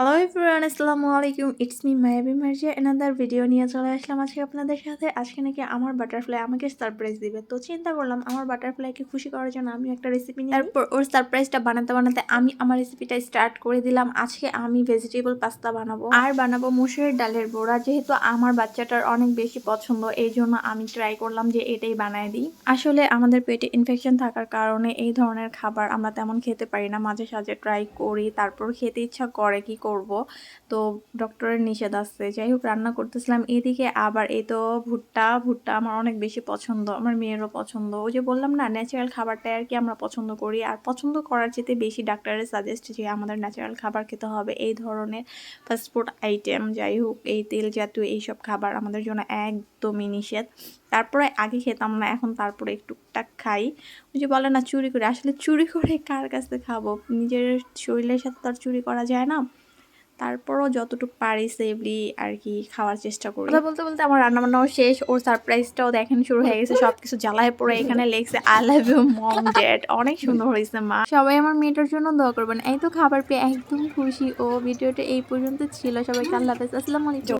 Hello everyone, আসসালামু আলাইকুম। It's me মায়াবী মার্জিয়া। অ্যানাদার ভিডিও নিয়ে চলে আসলাম আজকে আপনাদের সাথে। আজকে নাকি আমার বাটারফ্লাই আমাকে সারপ্রাইজ দিবে। তো চিন্তা করলাম আমার বাটারফ্লাইকে খুশি করার জন্য আমি একটা রেসিপি নিয়ে তারপর ওর সারপ্রাইজটা বানাতে বানাতে আমি আমার রেসিপিটা স্টার্ট করে দিলাম। আজকে আমি ভেজিটেবল পাস্তা বানাবো আর বানাবো মসুরের ডালের বড়া। যেহেতু আমার বাচ্চাটার অনেক বেশি পছন্দ, এই জন্য আমি ট্রাই করলাম যে এটাই বানায় দিই। আসলে আমাদের পেটে ইনফেকশন থাকার কারণে এই ধরনের খাবার আমরা তেমন খেতে পারি না। মাঝে সাঝে ট্রাই করি, তারপর খেতে ইচ্ছা করে, কি করব, তো ডক্টরের নিষেধ আছে। যাই হোক, রান্না করতেছিলাম এদিকে। আবার এই তো ভুট্টা ভুট্টা আমার অনেক বেশি পছন্দ, আমার মেয়েরও পছন্দ। ওই যে বললাম না, ন্যাচারাল খাবারটাই আর কি আমরা পছন্দ করি। আর পছন্দ করার চেয়ে বেশি ডাক্তারের সাজেস্ট যে আমাদের ন্যাচারাল খাবার খেতে হবে। এই ধরনের ফাস্টফুড আইটেম, যাই হোক, এই তেল জাতীয় এইসব খাবার আমাদের জন্য একদমই নিষেধ। তারপরে আগে খেতাম না, এখন তারপরে একটু টুকটাক খাই। ওই যে বলে না, চুরি করে। আসলে চুরি করে কার কাছে খাবো? নিজের শরীরের সাথে তো আর চুরি করা যায় না। তারপরও যতটুকু পারি সেভলি আর কি খাওয়ার চেষ্টা করি। কথা বলতে বলতে আমার রান্নাবান্নাও শেষ, ওর সারপ্রাইজটাও দেখেন শুরু হয়ে গেছে। সবকিছু জ্বালায় পড়ে এখানে লেগছে I love you mom dad. অনেক সুন্দর হয়েছে মা। সবাই আমার মেয়েটার জন্য দোয়া করবেন। এই তো খাবার পেয়ে একদম খুশি ও। ভিডিওটা এই পর্যন্ত ছিল। সবাইকে আল্লাহ হাফেজ, আসসালামু আলাইকুম।